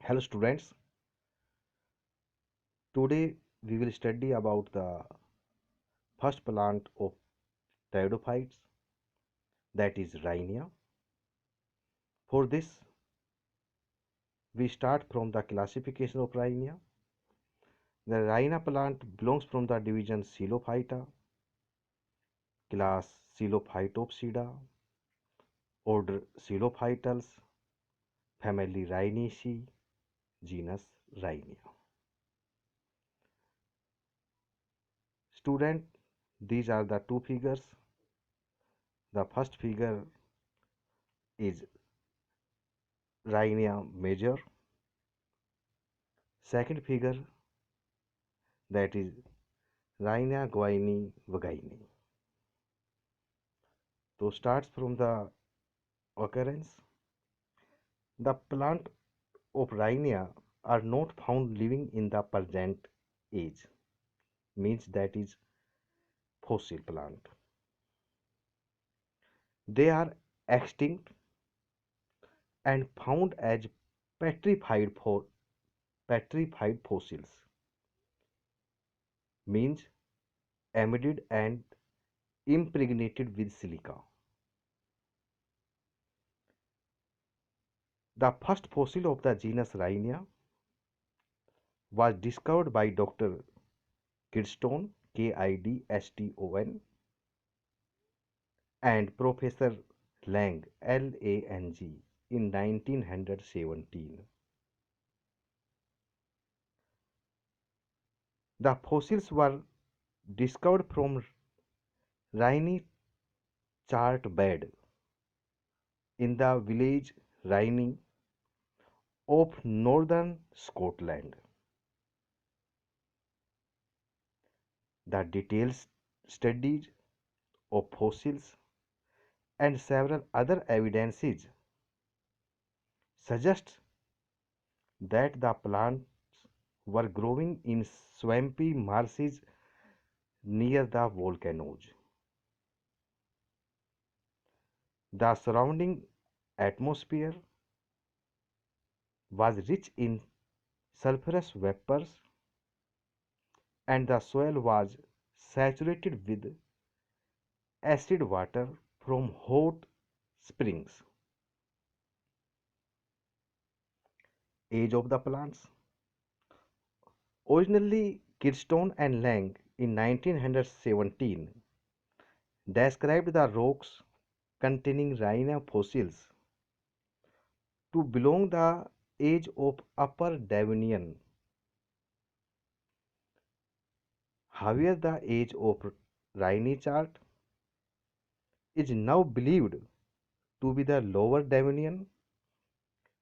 Hello students, today we will study about the first plant of Pteridophytes, that is Rhynia. For this we start from the classification of Rhynia. The Rhynia plant belongs from the division Xylophyta, class Xylophytopsida, order Xylophytals, family Rhynaceae, genus Rhynia. Student, these are the two figures. The first figure is Rhynia major. Second figure, that is Rhynia guiani vagaini. So starts from the occurrence. The plant of Rhynia are not found living in the present age, means that is fossil plant. They are extinct and found as petrified for petrified fossils, means embedded and impregnated with silica. The first fossil of the genus Rhynia was discovered by Dr. Kidston, Kidston, and Professor Lang, Lang, in 1917. The fossils were discovered from Rhynie chart bed in the village Rhynie of northern Scotland. The detailed studies of fossils and several other evidences suggest that the plants were growing in swampy marshes near the volcanoes. The surrounding atmosphere was rich in sulfurous vapors and the soil was saturated with acid water from hot springs. Age of the plants. Originally, Kidston and Lang in 1917 described the rocks containing rhina fossils to belong the age of Upper Devonian. However, the age of Rhynie chart is now believed to be the Lower Devonian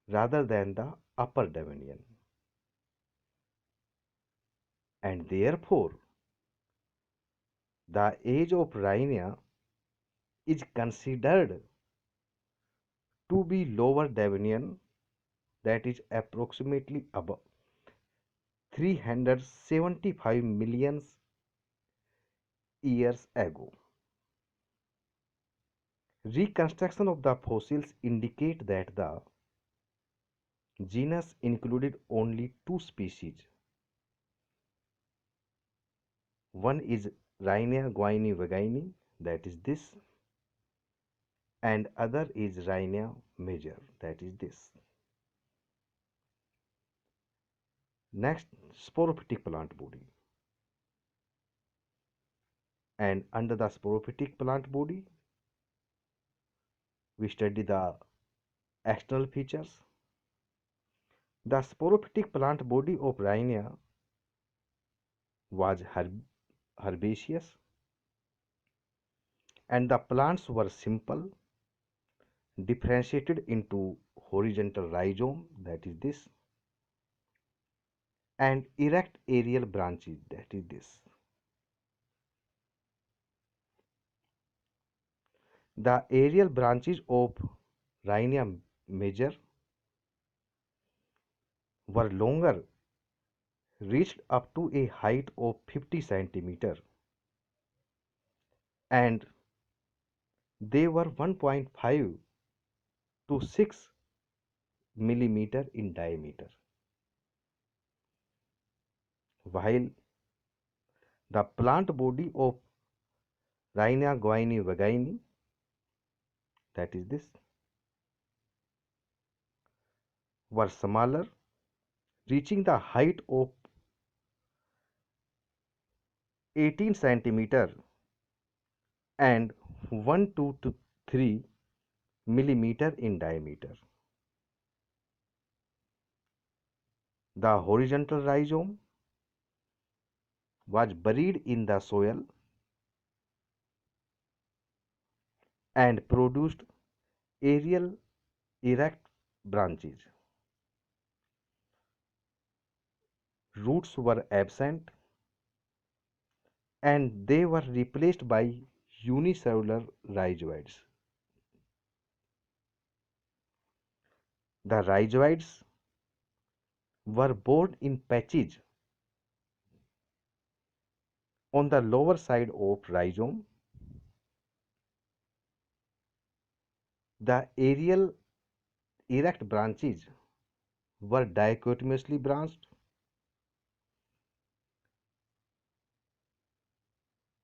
rather than the Upper Devonian, and therefore the age of Rhynia is considered to be Lower Devonian, that is approximately about 375 million years ago. Reconstruction of the fossils indicate that the genus included only two species. One is Rhynia guiani vagaini, that is this, and other is Rhynia major, that is this. Next, sporophytic plant body. And under the sporophytic plant body, we study the external features. The sporophytic plant body of Rhynia was herbaceous, and the plants were simple, differentiated into horizontal rhizome, that is this, and erect aerial branches, that is this. The aerial branches of Rhynia major were longer, reached up to a height of 50 centimeter, and they were 1.5 to 6 millimeter in diameter. while the plant body of Rhynia vagini, that is this, were smaller, reaching the height of 18 centimeter and 1 to 3 millimeter in diameter. The horizontal rhizome was buried in the soil and produced aerial erect branches. Roots were absent and they were replaced by unicellular rhizoids. The rhizoids were borne in patches on the lower side of rhizome. The aerial erect branches were dichotomously branched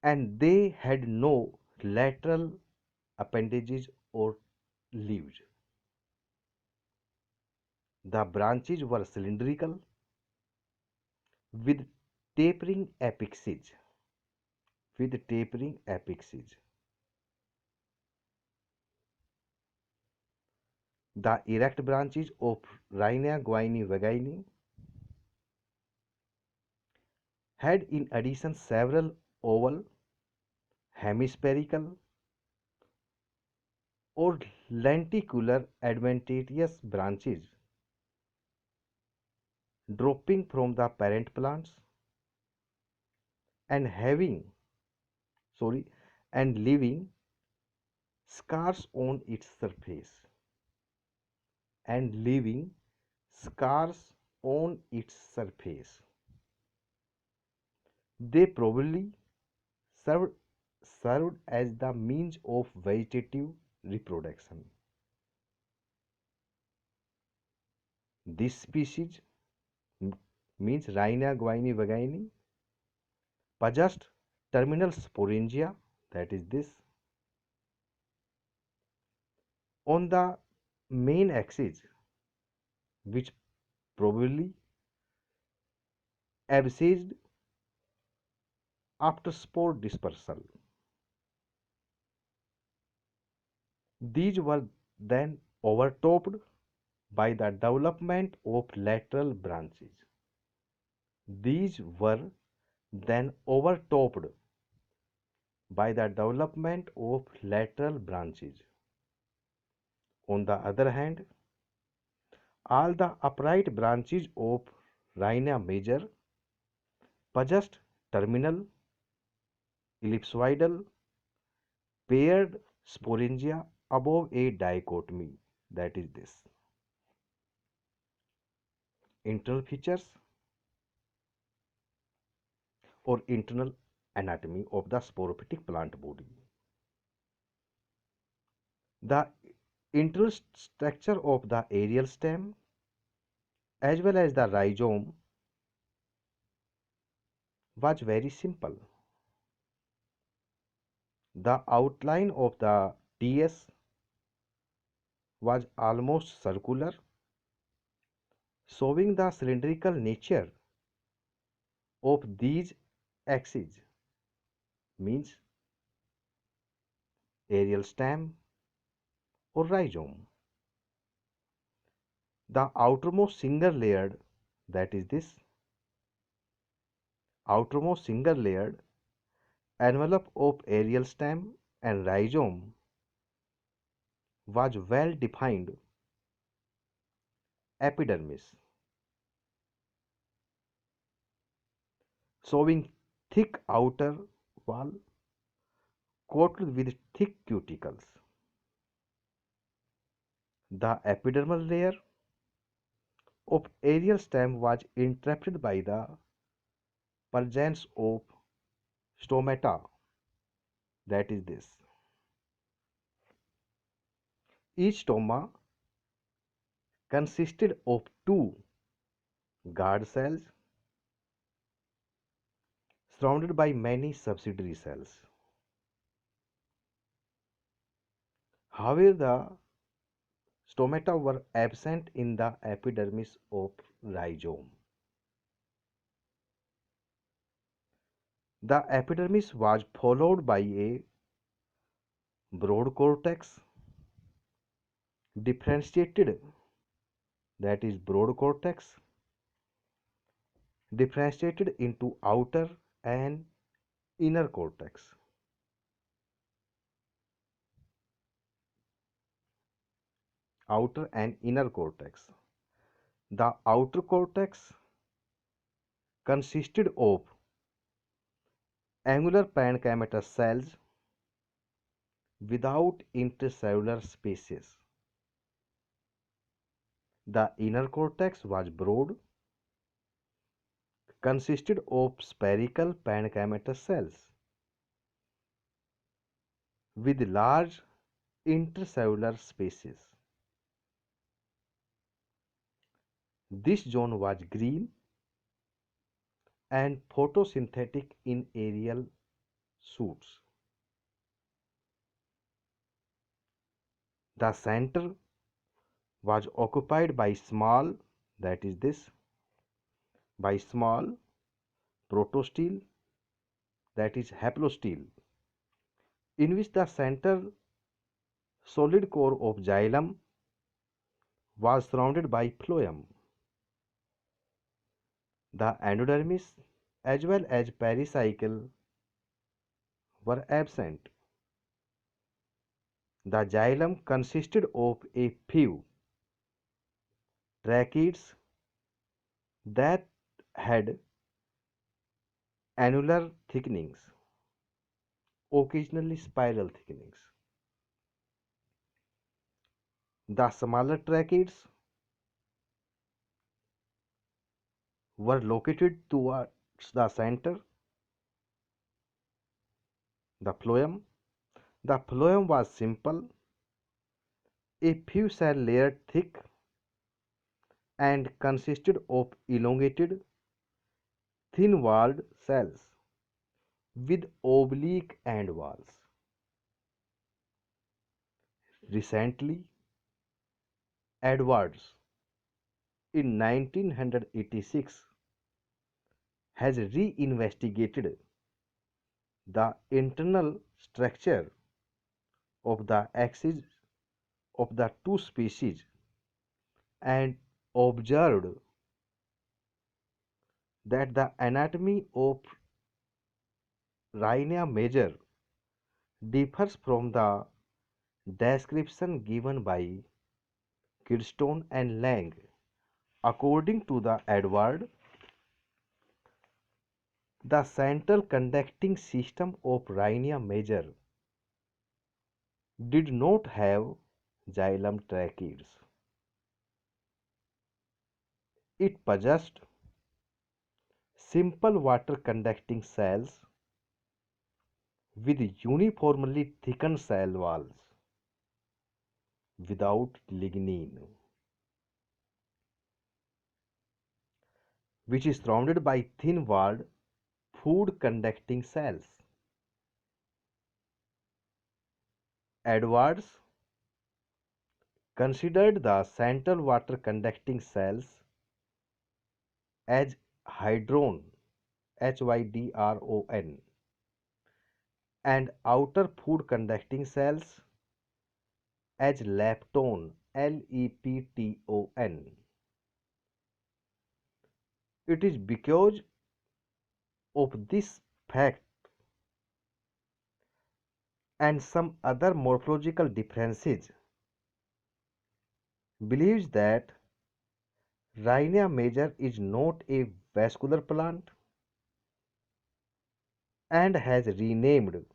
and they had no lateral appendages or leaves. The branches were cylindrical with tapering apexes. With tapering apexes. The erect branches of Rhynia vagini had in addition several oval, hemispherical, or lenticular adventitious branches dropping from the parent plants and sorry and leaving scars on its surface and leaving scars on its surface. They probably served, served as the means of vegetative reproduction. This species means Rhynia vagini possessed terminal sporangia, that is this, on the main axis, which probably abscessed after spore dispersal. These were then overtopped by the development of lateral branches. These were then overtopped by the development of lateral branches. On the other hand, all the upright branches of Rhynia major possessed terminal, ellipsoidal, paired sporangia above a dichotomy, that is this. Internal features or internal anatomy of the sporophytic plant body. The internal structure of the aerial stem as well as the rhizome was very simple. The outline of the TS was almost circular, showing the cylindrical nature of these axes, means aerial stem or rhizome. The outermost single layered, that is this, outermost single layered envelope of aerial stem and rhizome was well defined epidermis, showing thick outer wall coated with thick cuticles. The epidermal layer of aerial stem was interrupted by the presence of stomata, that is this. Each stoma consisted of two guard cells surrounded by many subsidiary cells. However, the stomata were absent in the epidermis of rhizome. The epidermis was followed by a broad cortex, differentiated, that is broad cortex, differentiated into outer and inner cortex. Outer and inner cortex. The outer cortex consisted of angular parenchymatous cells without intercellular spaces. The inner cortex was broad, consisted of spherical parenchymatous cells with large intercellular spaces. This zone was green and photosynthetic in aerial suits. The center was occupied by small, that is this, by small protostele, that is haplostele, in which the center solid core of xylem was surrounded by phloem. The endodermis as well as pericycle were absent. The xylem consisted of a few tracheids that had annular thickenings, occasionally spiral thickenings. The smaller tracheids were located towards the center, the phloem. The phloem was simple, a few cell layered thick, and consisted of elongated, thin-walled cells with oblique end walls. Recently, Edwards in 1986 has reinvestigated the internal structure of the axis of the two species and observed that the anatomy of Rhynia major differs from the description given by Kirdstone and Lang. According to the Edward, the central conducting system of Rhynia major did not have xylem tracheids. It possessed simple water conducting cells with uniformly thickened cell walls without lignin, which is surrounded by thin walled food conducting cells. Edwards considered the central water conducting cells as hydron, Hydron, and outer food conducting cells as lepton, Lepton. It is because of this fact and some other morphological differences believes that Rhynia major is not a vascular plant and has renamed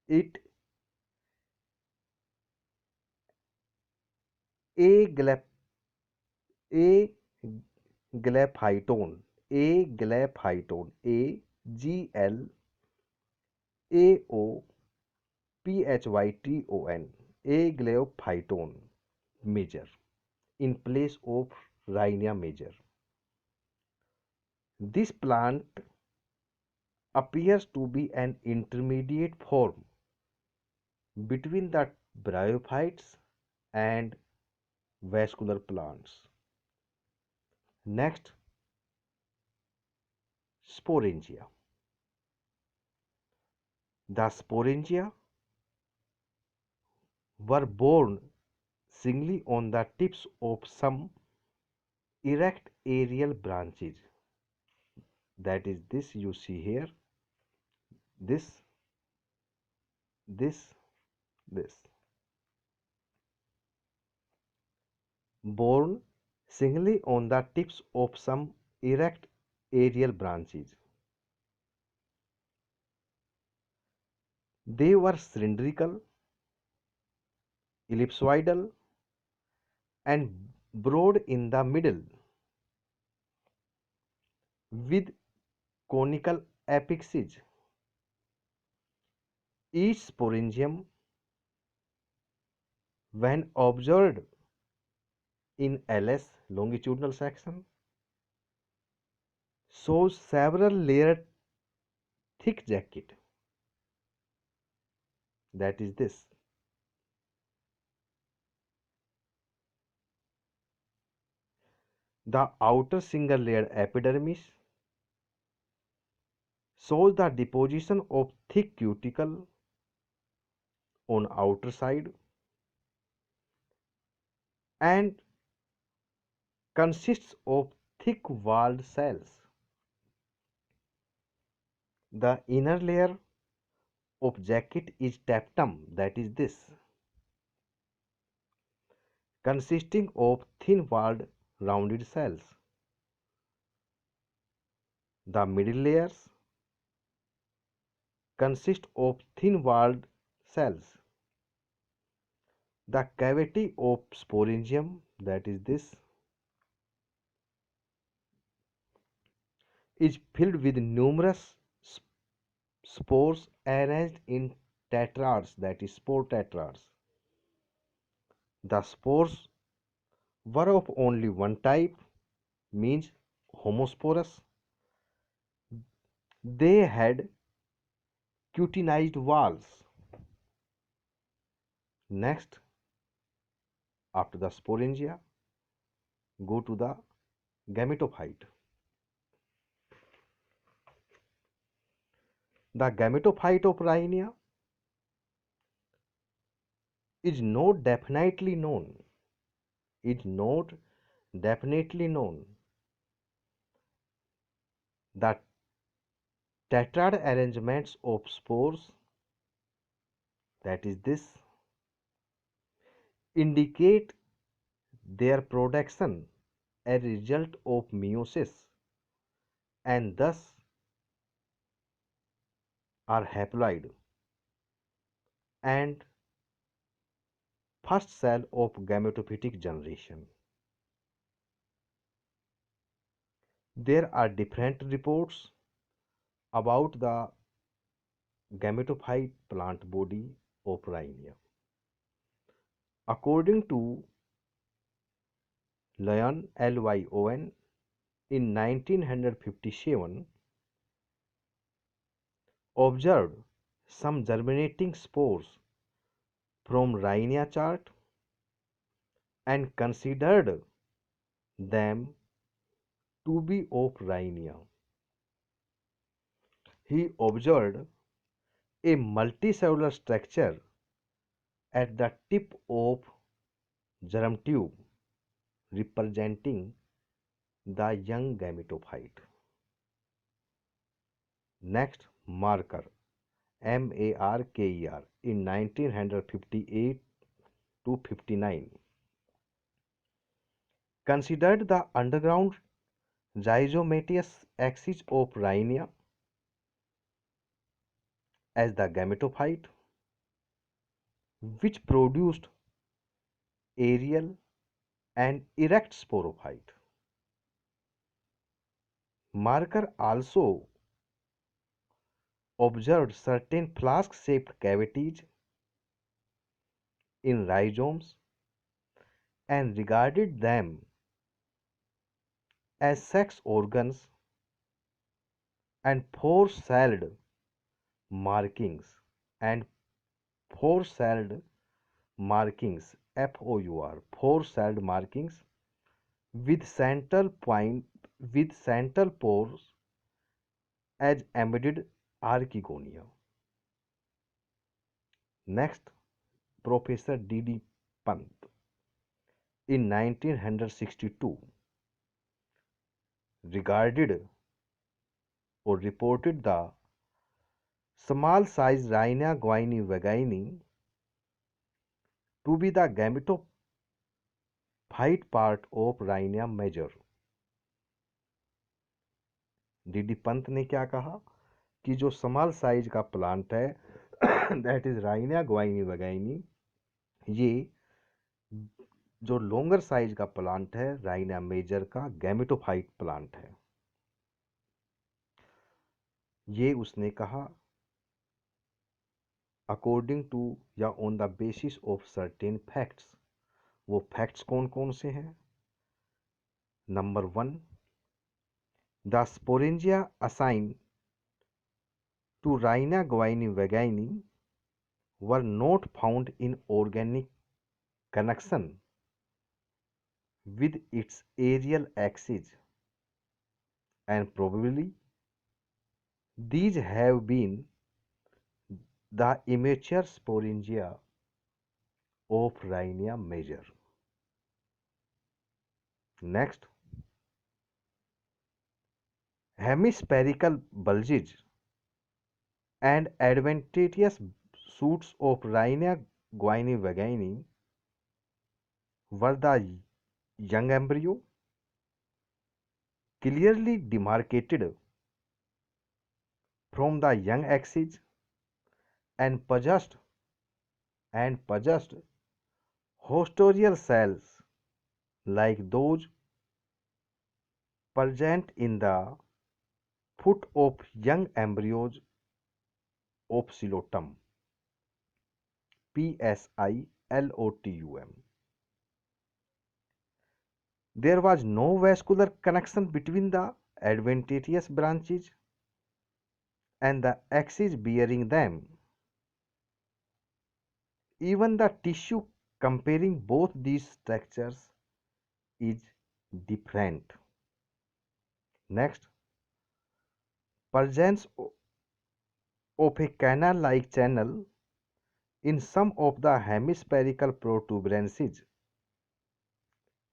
it a aglaphitone, aglaphitone, aglaophyton, aglaophyton major in place of Rhynia major. This plant appears to be an intermediate form between the bryophytes and vascular plants. Next, sporangia. The sporangia were borne singly on the tips of some erect aerial branches. That is this you see here, this, this, this. Borne singly on the tips of some erect aerial branches. They were cylindrical, ellipsoidal, and broad in the middle, with conical apexes. Each sporangium, when observed in LS longitudinal section, shows several layered thick jacket. That is this. The outer single layered epidermis shows the deposition of thick cuticle on outer side and consists of thick walled cells. The inner layer of jacket is tapetum, that is this, consisting of thin walled rounded cells. The middle layers consist of thin walled cells. The cavity of sporangium, that is this, is filled with numerous spores arranged in tetrads, that is spore tetrads. The spores were of only one type, means homosporous. They had cutinized walls. Next, after the sporangia, go to the gametophyte. The gametophyte of Rhynia is not definitely known. Is not definitely known. The tetrad arrangements of spores, that is this, indicate their production a result of meiosis and thus are haploid and first cell of gametophytic generation. There are different reports about the gametophyte plant body of Rhynia. According to Lyon Lyon in 1957, observed some germinating spores from Rhynia chart and considered them to be of Rhynia. He observed a multicellular structure at the tip of germ tube representing the young gametophyte. Next, Marker MARKER in 1958 to 59 considered the underground rhizomatous axis of Rhynia as the gametophyte, which produced aerial and erect sporophyte. Marker also observed certain flask-shaped cavities in rhizomes and regarded them as sex organs and four-celled markings and four-celled markings four-celled markings with central point with central pores as embedded archegonia. Next, Professor D.D. Pant in 1962 regarded or reported the small size Rhynia guinea vagini to be the gametophyte part of Rhynia major. D Pant ने क्या कहा कि जो small size का plant है that is Rhynia gwynne vaughanii, ये जो longer size का प्लांट है राइनिया मेजर का गैमेटोफाइट प्लांट है। ये उसने कहा अकॉर्डिंग टू या on the basis of certain facts. वो फैक्ट्स कौन कौन से हैं? Number 1, the sporangia assigned to Rhynia gwynne vaughanii were not found in organic connection with its aerial axis, and probably these have been the immature sporangia of Rhynia major. Next, hemispherical bulges and adventitious shoots of Rhynia guinea vagini were the young embryo clearly demarcated from the young axis and possessed hostorial cells like those present in the foot of young embryos of Psilotum. Psilotum. There was no vascular connection between the adventitious branches and the axis bearing them. Even the tissue comparing both these structures is different. Next, presence of a canal-like channel in some of the hemispherical protuberances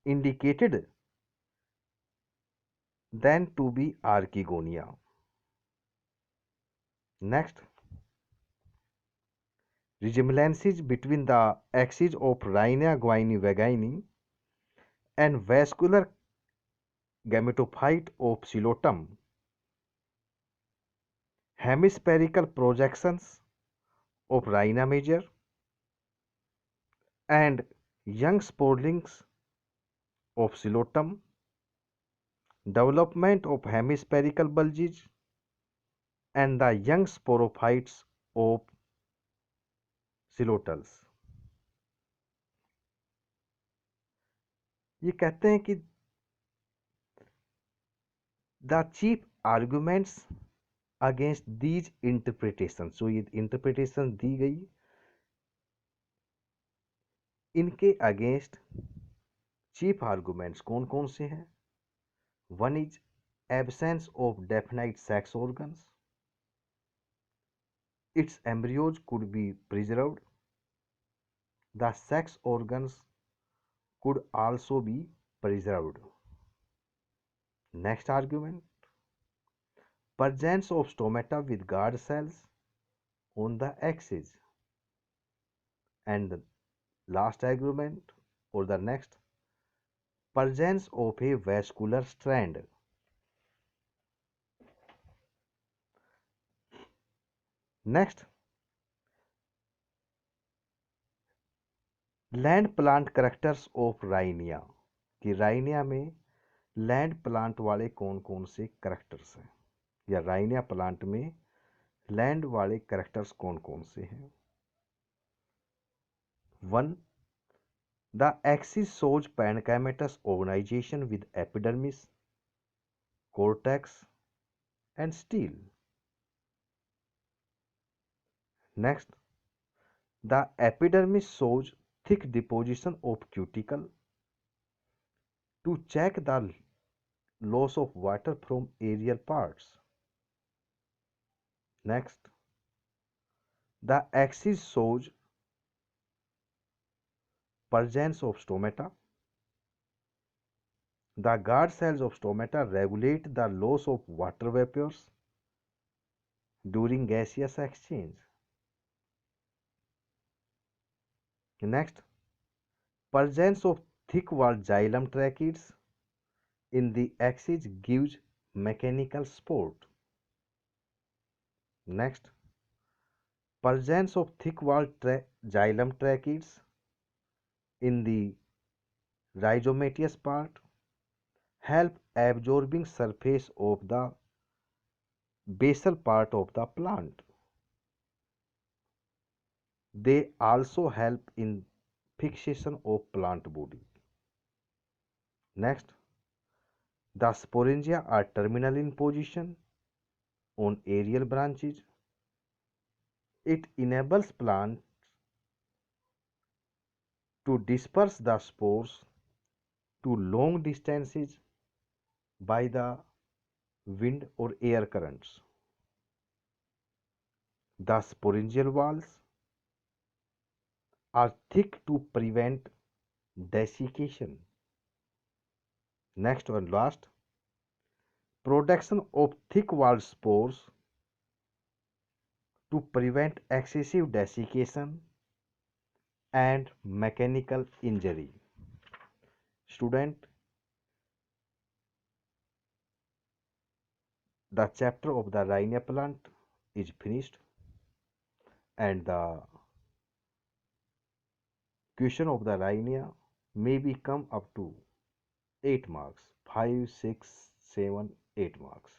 indicated then to be archegonia. Next, resemblances between the axis of Rhynia guinea vagini and vascular gametophyte of Psilotum, hemispherical projections of Rhynia major, and young sporlings of Psilotum, development of hemispherical bulges, and the young sporophytes of Psilotals. ये कहते हैं कि the chief arguments against these interpretation, जो ये interpretation दी गई इनके against chief arguments कौन कौन से हैं? 1 is absence of definite sex organs. Its embryos could be preserved. The sex organs could also be preserved. Next argument, presence of stomata with guard cells on the axis. And the last argument or the next, presence of a vascular strand. Next, land plant characters of Rhynia, कि Rhynia में land plant वाले कौन कौन से characters हैं, या Rhynia plant में land वाले करेक्टर्स कौन कौन से हैं? 1, the axis shows parenchymatous organization with epidermis, cortex, and steel. Next, the epidermis shows thick deposition of cuticle to check the loss of water from aerial parts. Next, the axis shows presence of stomata. The guard cells of stomata regulate the loss of water vapors during gaseous exchange. Next, presence of thick-walled xylem tracheids in the axis gives mechanical support. Next, presence of thick-walled xylem tracheids in the rhizomatous part help absorbing surface of the basal part of the plant. They also help in fixation of plant body. Next, the sporangia are terminal in position on aerial branches. It enables plants to disperse the spores to long distances by the wind or air currents. The sporangial walls are thick to prevent desiccation. Next and last, production of thick-walled spores to prevent excessive desiccation and mechanical injury. Student, the chapter of the Rhynia plant is finished and the question of the Rhynia may become up to 8 marks, 5, 6, 7, 8 marks,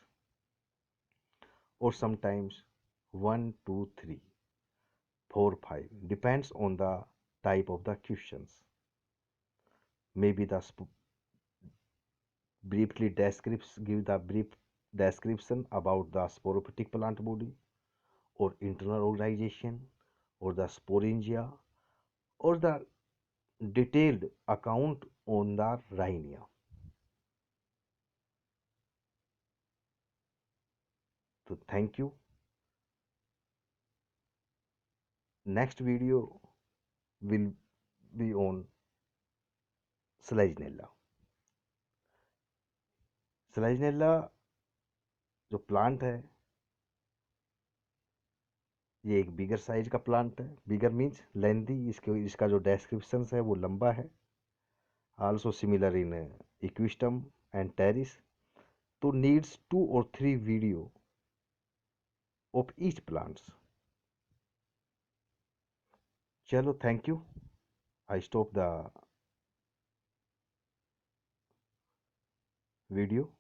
or sometimes 1, 2, 3, 4, 5, depends on the type of the questions. Maybe the briefly give the brief description about the sporophytic plant body or internal organization or the sporangia or the detailed account on the Rhynia. So thank you. Next video will be on Selaginella. Selaginella जो plant है ये एक bigger size का plant है. Bigger means lengthy. इसका जो description है वो लंबा है. Also similar in Equisetum and Pteris. तो needs 2 or 3 video of each plants. चलो thank you. I stop the video.